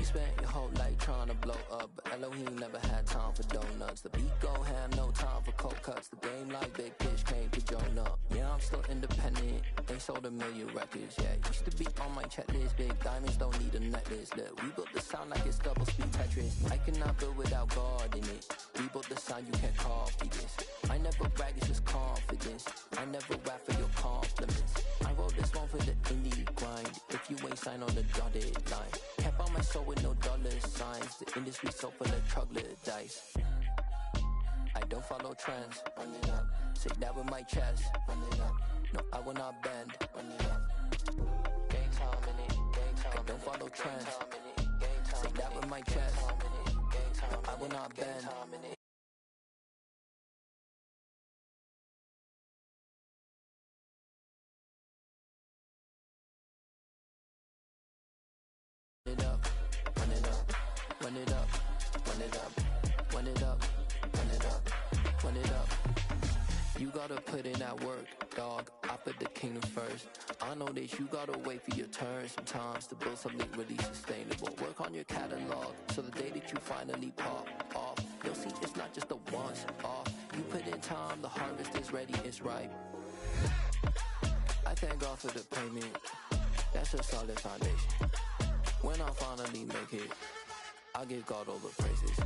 spent your whole life trying to blow up, but Elohim never had time for donuts. The beat gon' have no time for cold cuts. The game like Big Fish came to join up. Yeah, I'm still independent. They sold 1 million records. Yeah, used to be on my checklist. Big diamonds don't need a necklace. Look, we built the sound like it's double speed Tetris. I cannot build without God in it. We built the sound, you can't copy this. I never brag, it's just confidence. I never rap for your compliments. I wrote this one for the indie grind. If you ain't signed on the dotted line, kept on my soul with no dollar signs. The industry so full of troglodytes. I don't follow trends. Run it up. Say that with my chest. Run it up. No, I will not bend. Run it up. Gang time in it. Gang time. I don't follow trends. Say that with my chest. No, I will not bend. Run it up. Run it up. Run it up. Run it up. Run it up. Run it up. Run it up. You gotta put in that work, dog. I put the kingdom first. I know that you gotta wait for your turn sometimes to build something really sustainable. Work on your catalog so the day that you finally pop off, you'll see it's not just a once off. You put in time, the harvest is ready, it's ripe. I thank God for the payment. That's a solid foundation. When I finally make it, I give God all the praises.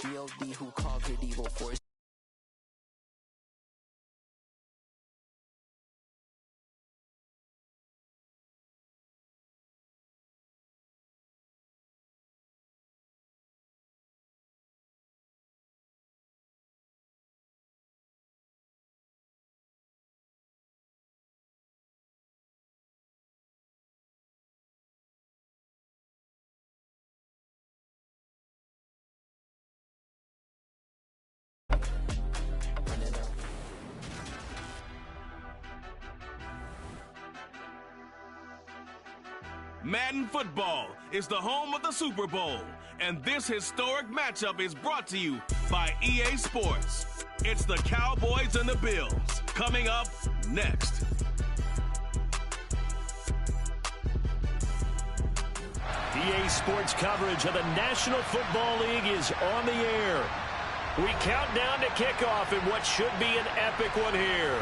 G.O.D. who conquered evil for his Madden Football is the home of the Super Bowl, and this historic matchup is brought to you by EA Sports. It's the Cowboys and the Bills, coming up next. EA Sports coverage of the National Football League is on the air. We count down to kickoff in what should be an epic one here,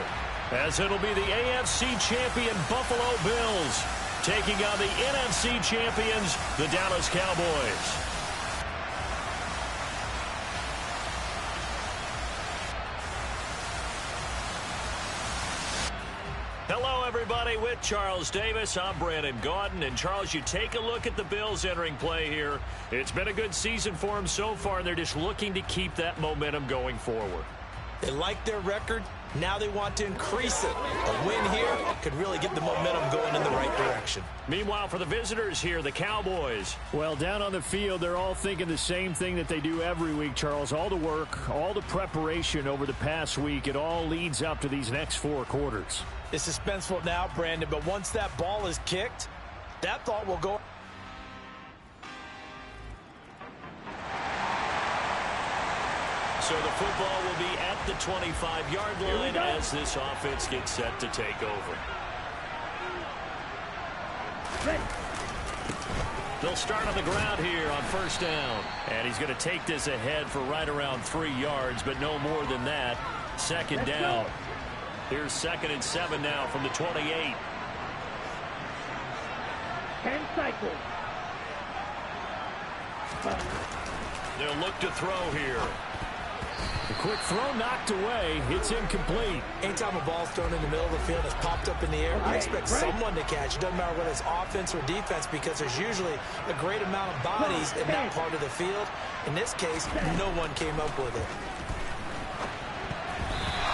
as it'll be the AFC champion Buffalo Bills taking on the NFC champions, the Dallas Cowboys. Hello, everybody. With Charles Davis, I'm Brandon Gaudin. And, Charles, you take a look at the Bills entering play here. It's been a good season for them so far, and they're just looking to keep that momentum going forward. They like their record. Now they want to increase it. A win here could really get the momentum going in the right direction. Meanwhile, for the visitors here, the Cowboys. Well, down on the field, they're all thinking the same thing that they do every week, Charles. All the work, all the preparation over the past week, it all leads up to these next 4 quarters. It's suspenseful now, Brandon, but once that ball is kicked, that thought will go. So the football will be at the 25-yard line as this offense gets set to take over. They'll start on the ground here on first down. And he's going to take this ahead for right around 3 yards, but no more than that. Second down. Here's 2nd and 7 now from the 28. 10 cycles. They'll look to throw here. A quick throw knocked away. It's incomplete. Anytime a ball's thrown in the middle of the field, it's popped up in the air, I expect someone to catch. It doesn't matter whether it's offense or defense, because there's usually a great amount of bodies in that part of the field. In this case, no one came up with it.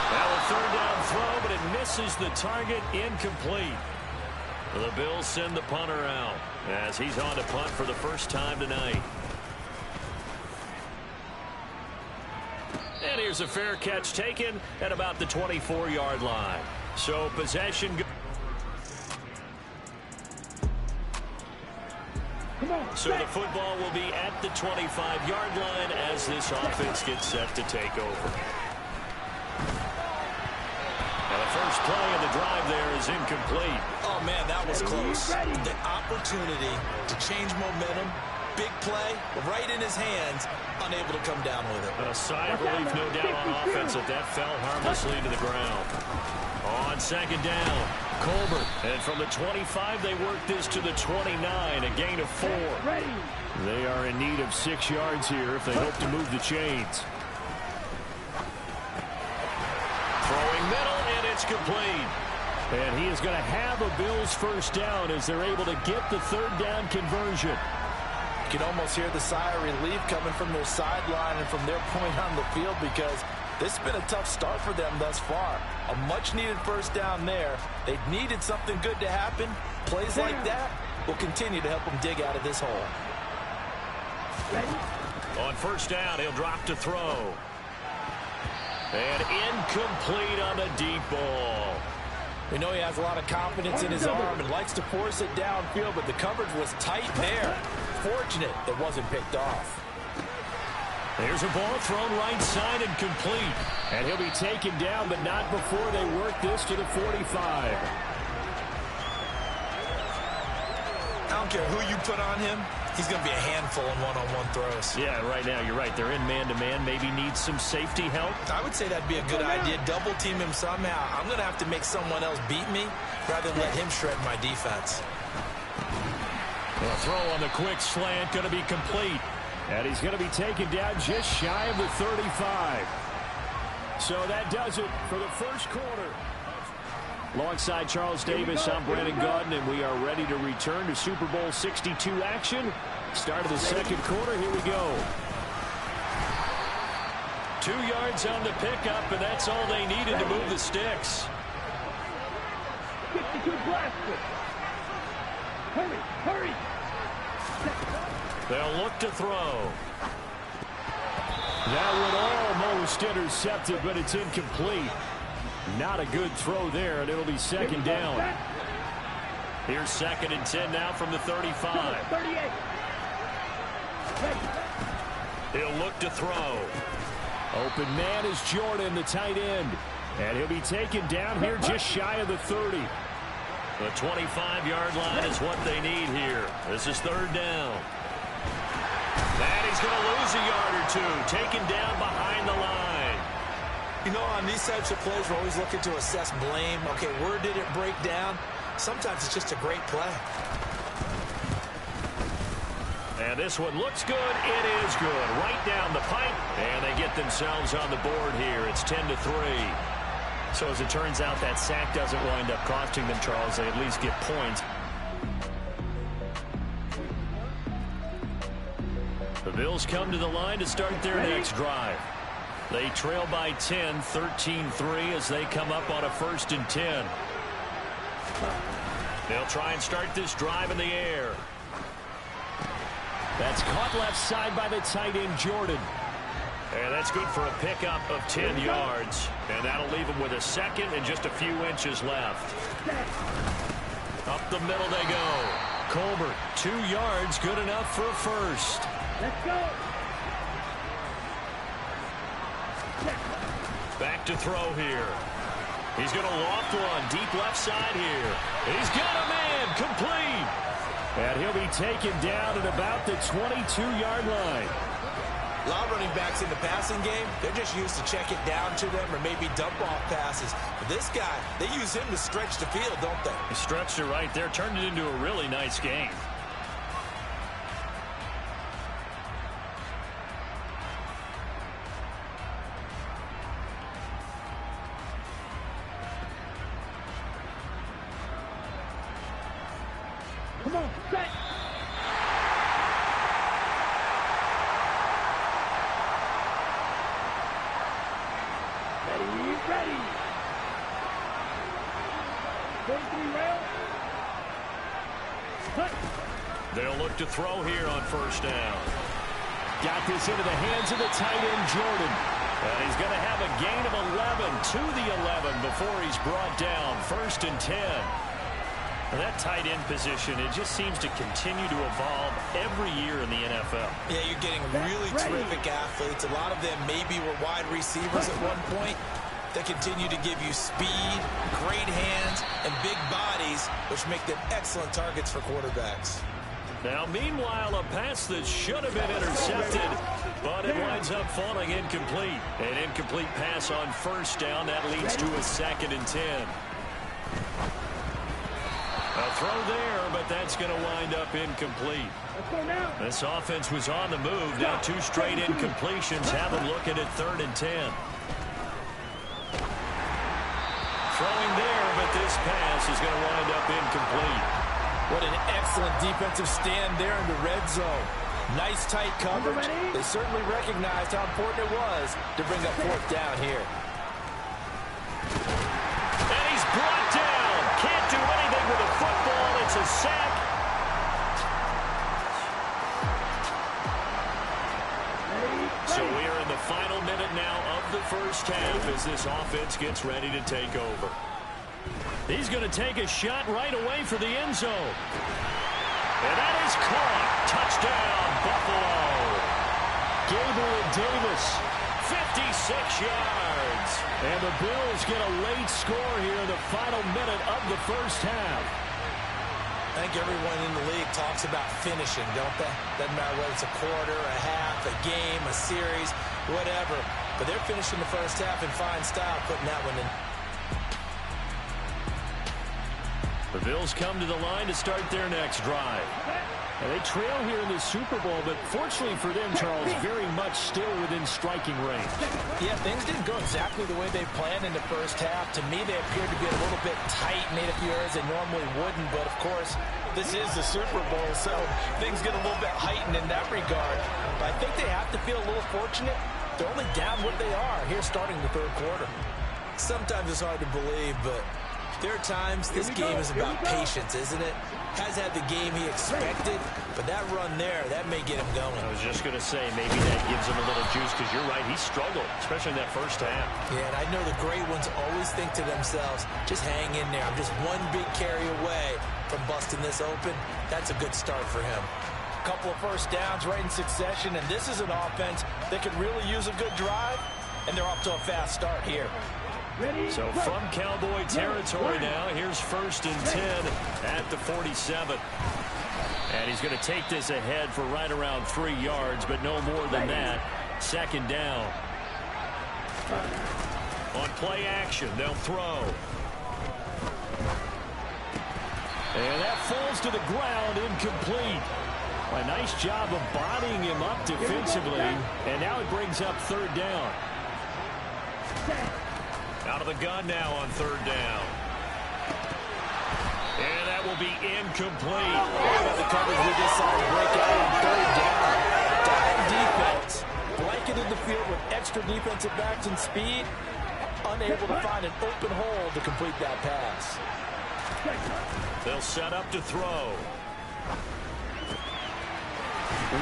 Now a third down throw, but it misses the target. Incomplete. The Bills send the punter out as he's on to punt for the first time tonight. And here's a fair catch taken at about the 24-yard line. So possession. So the football will be at the 25-yard line as this offense gets set to take over. And a first play of the drive there is incomplete. Oh, man, that was close. The opportunity to change momentum, big play, right in his hands, unable to come down with it. A sigh of relief, no doubt, on offense that fell harmlessly to the ground. On second down, Colbert. And from the 25, they work this to the 29, a gain of 4. They are in need of 6 yards here if they hope to move the chains. Throwing middle, and it's complete. And he is going to have a Bills first down as they're able to get the third down conversion. You can almost hear the sigh of relief coming from their sideline and from their point on the field because this has been a tough start for them thus far. A much-needed first down there. They needed something good to happen. Plays like that will continue to help them dig out of this hole. On first down, he'll drop to throw. And incomplete on the deep ball. We know he has a lot of confidence in his arm and likes to force it downfield, but the coverage was tight there. Fortunate it wasn't picked off. There's a ball thrown right side and complete. And he'll be taken down, but not before they work this to the 45. I don't care who you put on him. He's going to be a handful in one-on-one throws. Yeah, right now, you're right. They're in man-to-man. Maybe needs some safety help. I would say that'd be a good idea. Double team him somehow. I'm going to have to make someone else beat me rather than let him shred my defense. A throw on the quick slant going to be complete. And he's going to be taken down just shy of the 35. So that does it for the first quarter. Alongside Charles Davis, I'm Brandon Gaudin, and we are ready to return to Super Bowl 62 action. Start of the second quarter. Here we go. 2 yards on the pickup, and that's all they needed to move the sticks. Hurry! They'll look to throw. That one almost intercepted, but it's incomplete. Not a good throw there, and it'll be second down. Here's 2nd and 10 now from the 35. 38. He'll look to throw. Open man is Jordan, the tight end. And he'll be taken down here just shy of the 30. The 25-yard line is what they need here. This is 3rd down. And he's going to lose a yard or two. Taken down behind the line. You know, on these types of plays, we're always looking to assess blame. Okay, where did it break down? Sometimes it's just a great play. And this one looks good. It is good. Right down the pipe. And they get themselves on the board here. It's 10-3. So as it turns out, that sack doesn't wind up costing them, Charles. They at least get points. The Bills come to the line to start their next drive. They trail by 10, 13-3 as they come up on a 1st and 10. They'll try and start this drive in the air. That's caught left side by the tight end, Jordan. And that's good for a pickup of 10 yards. And that'll leave them with a 2nd and just a few inches left. Up the middle they go. Colbert, 2 yards, good enough for a first. Let's go. Back to throw here. He's going to loft one deep left side here. He's got a man complete. And he'll be taken down at about the 22-yard line. A lot of running backs in the passing game, they're just used to check it down to them or maybe dump off passes. But this guy, they use him to stretch the field, don't they? He stretched it right there, turned it into a really nice game. Come on, set. Ready. 43 rail. Cut. They'll look to throw here on 1st down. Got this into the hands of the tight end, Jordan. And he's going to have a gain of 11 to the 11 before he's brought down. 1st and 10. And that tight end position, it just seems to continue to evolve every year in the NFL. Yeah, you're getting really terrific athletes. A lot of them maybe were wide receivers at one point. They continue to give you speed, great hands, and big bodies, which make them excellent targets for quarterbacks. Now, meanwhile, a pass that should have been intercepted, but it winds up falling incomplete. An incomplete pass on first down. That leads to a 2nd and 10. A throw there, but that's going to wind up incomplete. This offense was on the move. Now 2 straight incompletions have them looking at 3rd and 10. Throwing there, but this pass is going to wind up incomplete. What an excellent defensive stand there in the red zone. Nice tight coverage. They certainly recognized how important it was to bring up 4th down here. And he's brought down. Can't do anything with a football. It's a sack. So we are in the final minute now of the first half as this offense gets ready to take over. He's going to take a shot right away for the end zone. And that is caught. Touchdown, Buffalo. Gabriel Davis, 56 yards. And the Bills get a late score here in the final minute of the first half. I think everyone in the league talks about finishing, don't they? Doesn't matter whether it's a quarter, a half, a game, a series, whatever. But they're finishing the first half in fine style, putting that one in. The Bills come to the line to start their next drive. And they trail here in the Super Bowl, but fortunately for them, Charles, very much still within striking range. Yeah, things didn't go exactly the way they planned in the first half. To me, they appeared to be a little bit tight, made a few errors they normally wouldn't. But, of course, this is the Super Bowl, so things get a little bit heightened in that regard. But I think they have to feel a little fortunate. They're only down what they are here starting the 3rd quarter. Sometimes it's hard to believe, but there are times this game is about patience, isn't it? Has had the game he expected, but that run there, that may get him going. I was just going to say, maybe that gives him a little juice, because you're right, he struggled, especially in that first half. Yeah, and I know the great ones always think to themselves, just hang in there. I'm just one big carry away from busting this open. That's a good start for him. A couple of first downs right in succession, and this is an offense that could really use a good drive, and they're off to a fast start here. So from Cowboy territory now, here's 1st and 10 at the 47. And he's going to take this ahead for right around 3 yards, but no more than that. 2nd down. On play action, they'll throw. And that falls to the ground, incomplete. A nice job of bodying him up defensively, and now it brings up 3rd down. Out of the gun now on 3rd down. And that will be incomplete. The coverage we just saw break out on 3rd down. Dime defense. Blanketed the field with extra defensive backs and speed. Unable to find an open hole to complete that pass. They'll set up to throw.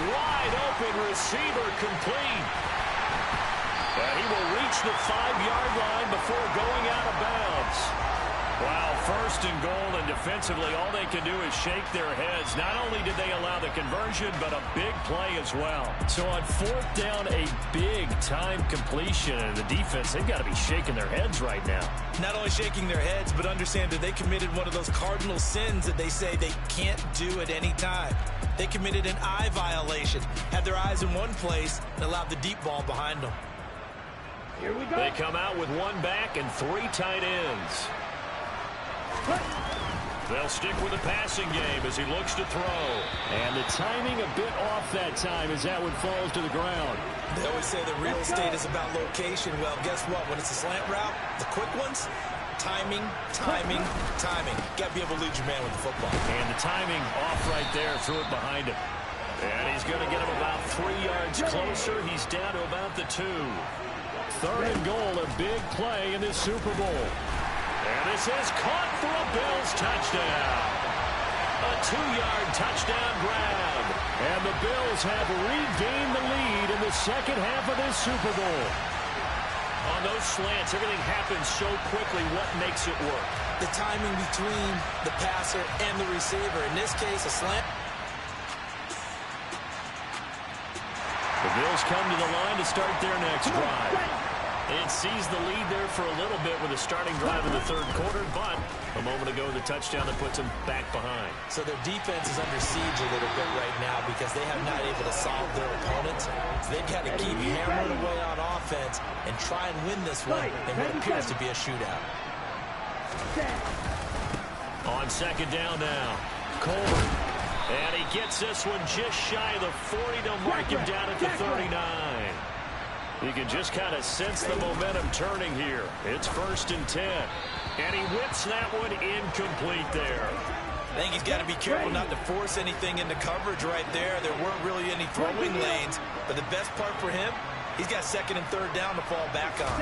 Wide open receiver complete. But he will reach the 5-yard line before going out of bounds. Wow, 1st and goal, and defensively all they can do is shake their heads. Not only did they allow the conversion, but a big play as well. So on 4th down, a big-time completion, and the defense, they've got to be shaking their heads right now. Not only shaking their heads, but understand that they committed one of those cardinal sins that they say they can't do at any time. They committed an eye violation, had their eyes in one place, and allowed the deep ball behind them. Here we go. They come out with 1 back and 3 tight ends. They'll stick with the passing game as he looks to throw. And the timing a bit off that time as that one falls to the ground. They always say that real estate is about location. Well, guess what? When it's a slant route, the quick ones, timing, timing, timing. Got to be able to lead your man with the football. And the timing off right there, threw it behind him. And he's going to get him about 3 yards closer. He's down to about the 2. 3rd and goal, a big play in this Super Bowl. And this is caught for a Bills touchdown. A 2-yard touchdown grab. And the Bills have regained the lead in the 2nd half of this Super Bowl. On those slants, everything happens so quickly. What makes it work? The timing between the passer and the receiver. In this case, a slant. The Bills come to the line to start their next drive. It sees the lead there for a little bit with a starting drive in the third quarter, but a moment ago the touchdown that puts them back behind. So their defense is under siege a little bit right now because they have not able to solve their opponents. So they've got to keep hammering away on offense and try and win this one in what appears to be a shootout. On second down now, Colbert. And he gets this one just shy of the 40 to mark him down at the 39. You can just kind of sense the momentum turning here. It's 1st and 10. And he whips that one incomplete there. I think he's got to be careful not to force anything into coverage right there. There weren't really any throwing lanes. But the best part for him, he's got 2nd and 3rd down to fall back on.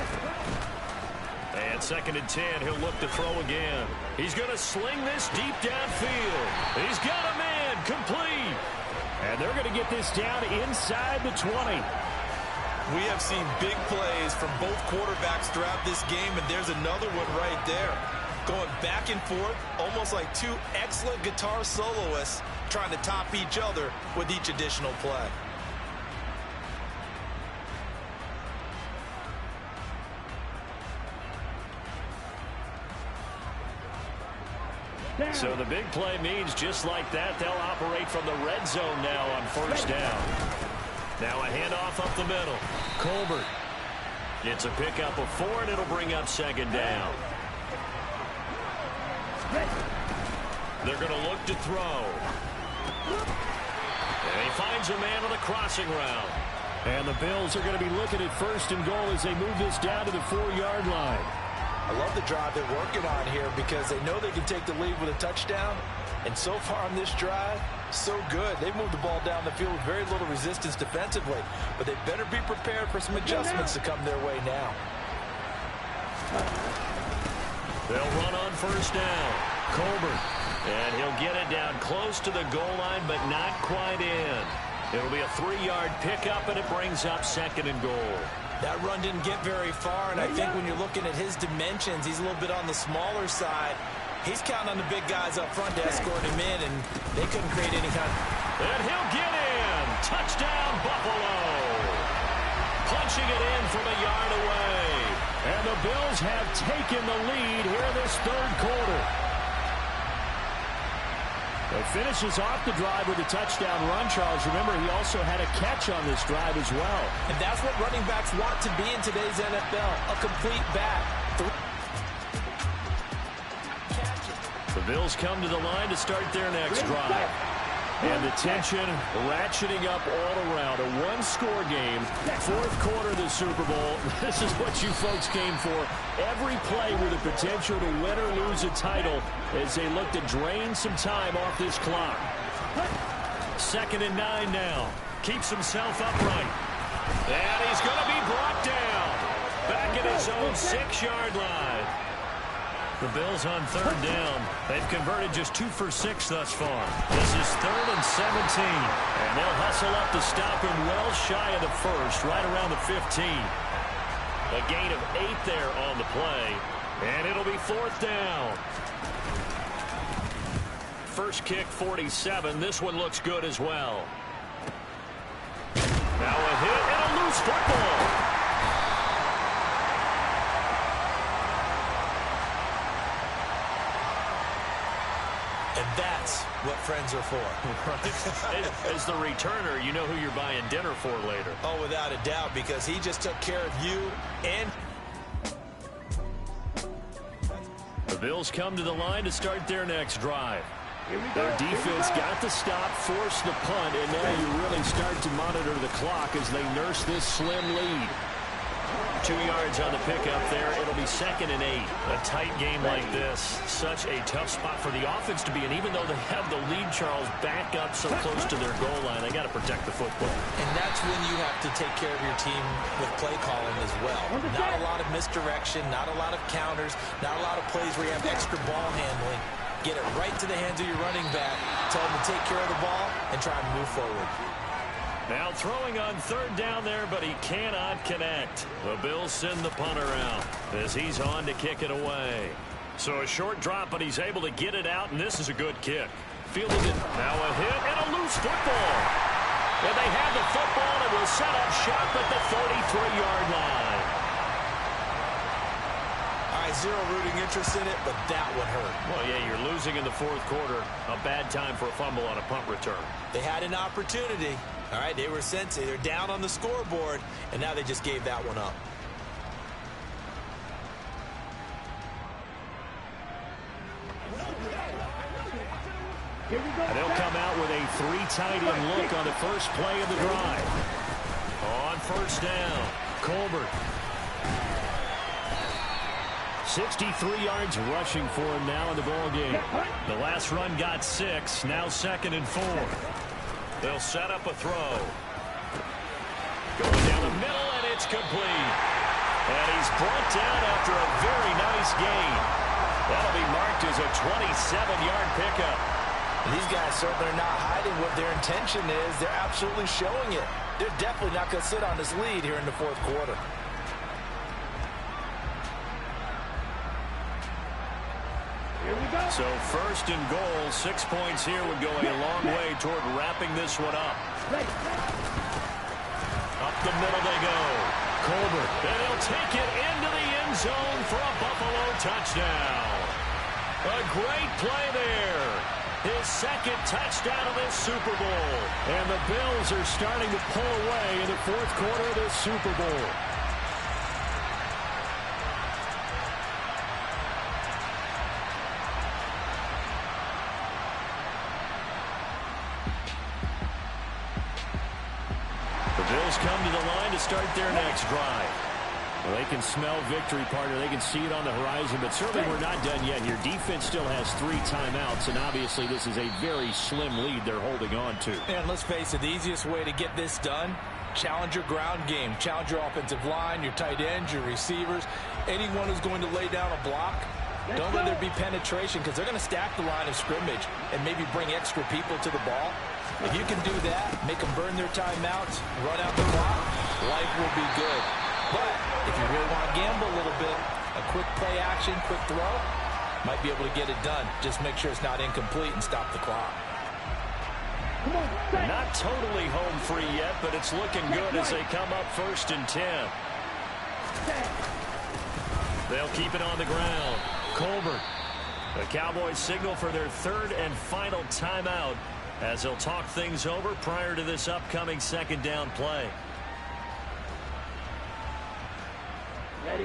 And 2nd and 10, he'll look to throw again. He's going to sling this deep downfield. He's got a man complete. And they're going to get this down inside the 20. We have seen big plays from both quarterbacks throughout this game, and there's another one right there. Going back and forth, almost like two excellent guitar soloists trying to top each other with each additional play. So the big play means just like that, they'll operate from the red zone now on 1st down. Now a handoff up the middle. Colbert. It's a pickup of 4, and it'll bring up 2nd down. They're going to look to throw. And he finds a man on the crossing route. And the Bills are going to be looking at 1st and goal as they move this down to the 4-yard line. I love the drive they're working on here because they know they can take the lead with a touchdown. And so far on this drive, so good. They moved the ball down the field with very little resistance defensively. But they better be prepared for some adjustments to come their way now. They'll run on 1st down. Colbert. And he'll get it down close to the goal line, but not quite in. It'll be a 3-yard pickup, and it brings up 2nd and goal. That run didn't get very far, and I think when you're looking at his dimensions, he's a little bit on the smaller side. He's counting on the big guys up front to escort him in, and they couldn't create any kind of... And he'll get in. Touchdown, Buffalo. Punching it in from a yard away. And the Bills have taken the lead here this 3rd quarter. It finishes off the drive with a touchdown run, Charles. Remember, he also had a catch on this drive as well. And that's what running backs want to be in today's NFL, a complete back. The Bills come to the line to start their next drive. And the tension ratcheting up all around. A one-score game, 4th quarter of the Super Bowl. This is what you folks came for. Every play with the potential to win or lose a title as they look to drain some time off this clock. 2nd and 9 now. Keeps himself upright. And he's going to be brought down. Back at his own 6-yard line. The Bills on 3rd down. They've converted just 2 for 6 thus far. This is 3rd and 17. And they'll hustle up to stop him well shy of the 1st, right around the 15. A gain of 8 there on the play. And it'll be 4th down. First kick, 47. This one looks good as well. Now a hit and a loose football. And that's what friends are for. Right. As the returner, you know who you're buying dinner for later. Oh, without a doubt, because he just took care of you and... The Bills come to the line to start their next drive. Their defense got the stop, forced the punt, and now you really start to monitor the clock as they nurse this slim lead. 2 yards on the pickup there. It'll be 2nd and 8. A tight game like this, such a tough spot for the offense to be in. Even though they have the lead, Charles, back up so close to their goal line, they got to protect the football. And that's when you have to take care of your team with play calling as well. Not a lot of misdirection, not a lot of counters, not a lot of plays where you have extra ball handling. Get it right to the hands of your running back, tell him to take care of the ball, and try and move forward. Now throwing on 3rd down there, but he cannot connect. The Bills send the punter out as he's on to kick it away. So a short drop, but he's able to get it out, and this is a good kick. Fielded it. Now a hit and a loose football. And they have the football and will set up shop at the 33-yard line. right, zero rooting interest in it, but that one hurt. Well, yeah, you're losing in the fourth quarter. A bad time for a fumble on a punt return. They had an opportunity. All right, they were Ssn6. They're down on the scoreboard, and now they just gave that one up. And they'll come out with a 3 tight end look on the first play of the drive. On first down, Colbert. 63 yards rushing for him now in the ball game. The last run got 6, now 2nd and 4. They'll set up a throw. Going down the middle, and it's complete. And he's brought down after a very nice gain. That'll be marked as a 27-yard pickup. These guys certainly are not hiding what their intention is. They're absolutely showing it. They're definitely not going to sit on this lead here in the fourth quarter. So first and goal, 6 points here would go a long way toward wrapping this one up. Up the middle they go. Colbert, and he'll take it into the end zone for a Buffalo touchdown. A great play there. His 2nd touchdown of this Super Bowl. And the Bills are starting to pull away in the fourth quarter of this Super Bowl. The Bills come to the line to start their next drive. Well, they can smell victory, partner. They can see it on the horizon, but certainly we're not done yet here. Defense still has 3 timeouts, and obviously this is a very slim lead they're holding on to. And let's face it, the easiest way to get this done, challenge your ground game. Challenge your offensive line, your tight ends, your receivers, anyone who's going to lay down a block. Don't let there be penetration because they're going to stack the line of scrimmage and maybe bring extra people to the ball. If you can do that, make them burn their timeouts, run out the clock, life will be good. But if you really want to gamble a little bit, a quick play action, quick throw, might be able to get it done. Just make sure it's not incomplete and stop the clock. Not totally home free yet, but it's looking good as they come up 1st and 10. They'll keep it on the ground. Colbert. The Cowboys signal for their 3rd and final timeout as they'll talk things over prior to this upcoming 2nd down play. Ready.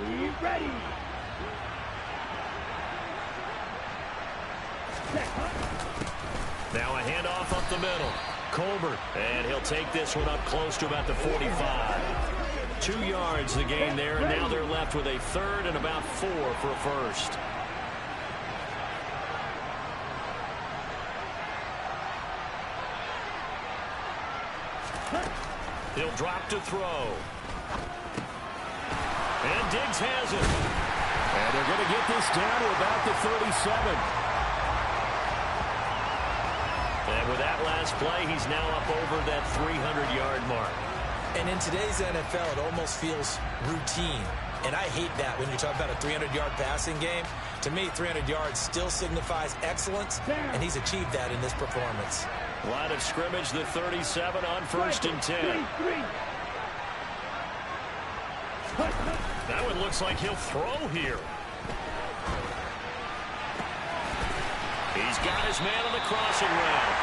Now a handoff up the middle. Colbert, and he'll take this one up close to about the 45. 2 yards the gain there, and now they're left with a 3rd and about 4 for a first. He'll drop to throw. And Diggs has it. And they're going to get this down to about the 37. And with that last play, he's now up over that 300-yard mark. And in today's NFL, it almost feels routine. And I hate that when you're talking about a 300-yard passing game. To me, 300 yards still signifies excellence, and he's achieved that in this performance. Line of scrimmage, the 37 on 1st and 10. That one looks like he'll throw here. He's got his man on the crossing route.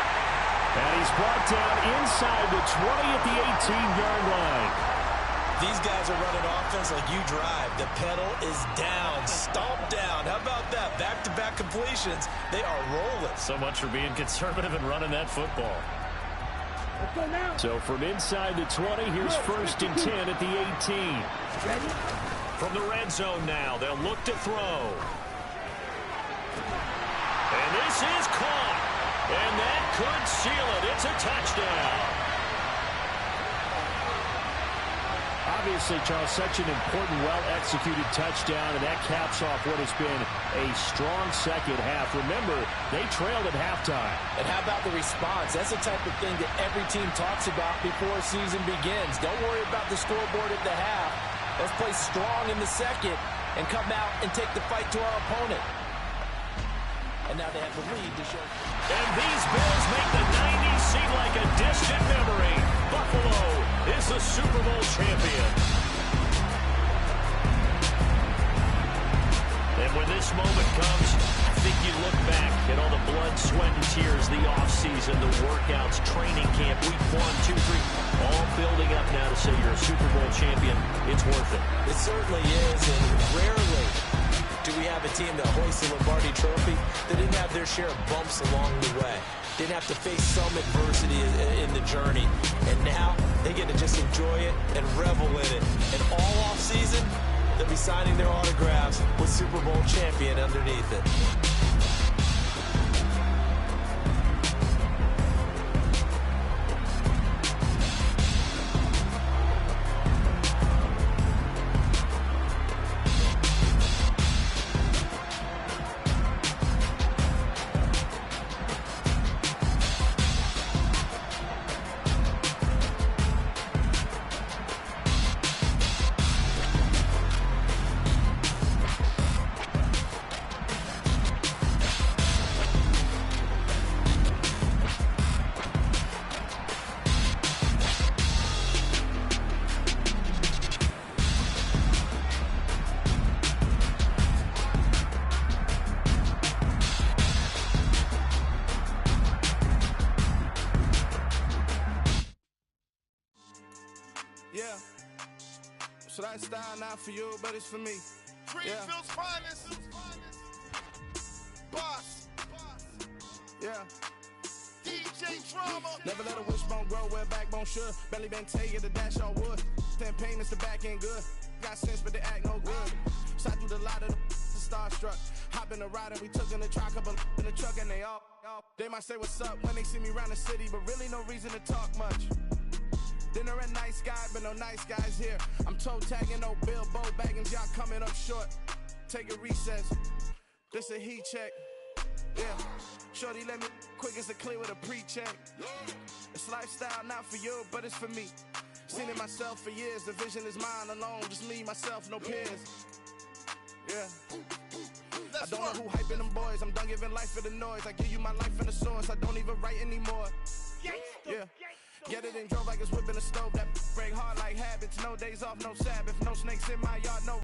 And he's brought down inside the 20 at the 18-yard line. These guys are running offense like you drive. The pedal is down, stomp down. How about that? Back-to-back completions. They are rolling. So much for being conservative and running that football. So from inside the 20, here's 1st and 10 at the 18. From the red zone now, they'll look to throw. And this is caught. And that could seal it. It's a touchdown. Obviously, Charles, such an important, well-executed touchdown, and that caps off what has been a strong second half. Remember, they trailed at halftime. And how about the response? That's the type of thing that every team talks about before a season begins. Don't worry about the scoreboard at the half. Let's play strong in the second and come out and take the fight to our opponent. And now they have the lead to show. And these Bills make the 90s seem like a distant memory. Buffalo is the Super Bowl champion. moment comes, I think you look back at all the blood, sweat, and tears, the offseason, the workouts, training camp, week 1, 2, 3, all building up now to say you're a Super Bowl champion. It's worth it. It certainly is, and rarely do we have a team that hoists the Lombardi Trophy that didn't have their share of bumps along the way. Didn't have to face some adversity in the journey. And now they get to just enjoy it and revel in it. And all offseason, they'll be signing their autographs with Super Bowl champion underneath it. Yeah. So that style not for you, but it's for me. Greenfield's finest. Boss. Yeah. DJ Drama. Never let a wishbone grow where backbone should. Belly been take it, the dash all wood. 10 payments, the back end good. Got sense, but they act no good. Shot through the lot of the starstruck. Hop in the ride and we took in the truck, couple in the truck, and they all. They might say what's up when they see me around the city, but really no reason to talk much. Dinner a nice guy, but no nice guys here. I'm toe tagging, no Bilbo Baggins, y'all coming up short. Take a recess. This a heat check. Yeah. Shorty let me quick as a clear with a pre-check. It's lifestyle not for you, but it's for me. Seen it myself for years. The vision is mine alone. Just me, myself, no peers. Yeah. I don't know who hyping them boys. I'm done giving life for the noise. I give you my life in the source. I don't even write anymore. Yeah. Get it and drove like it's whipping a stove. That break hard like habits. No days off, no Sabbath. No snakes in my yard, no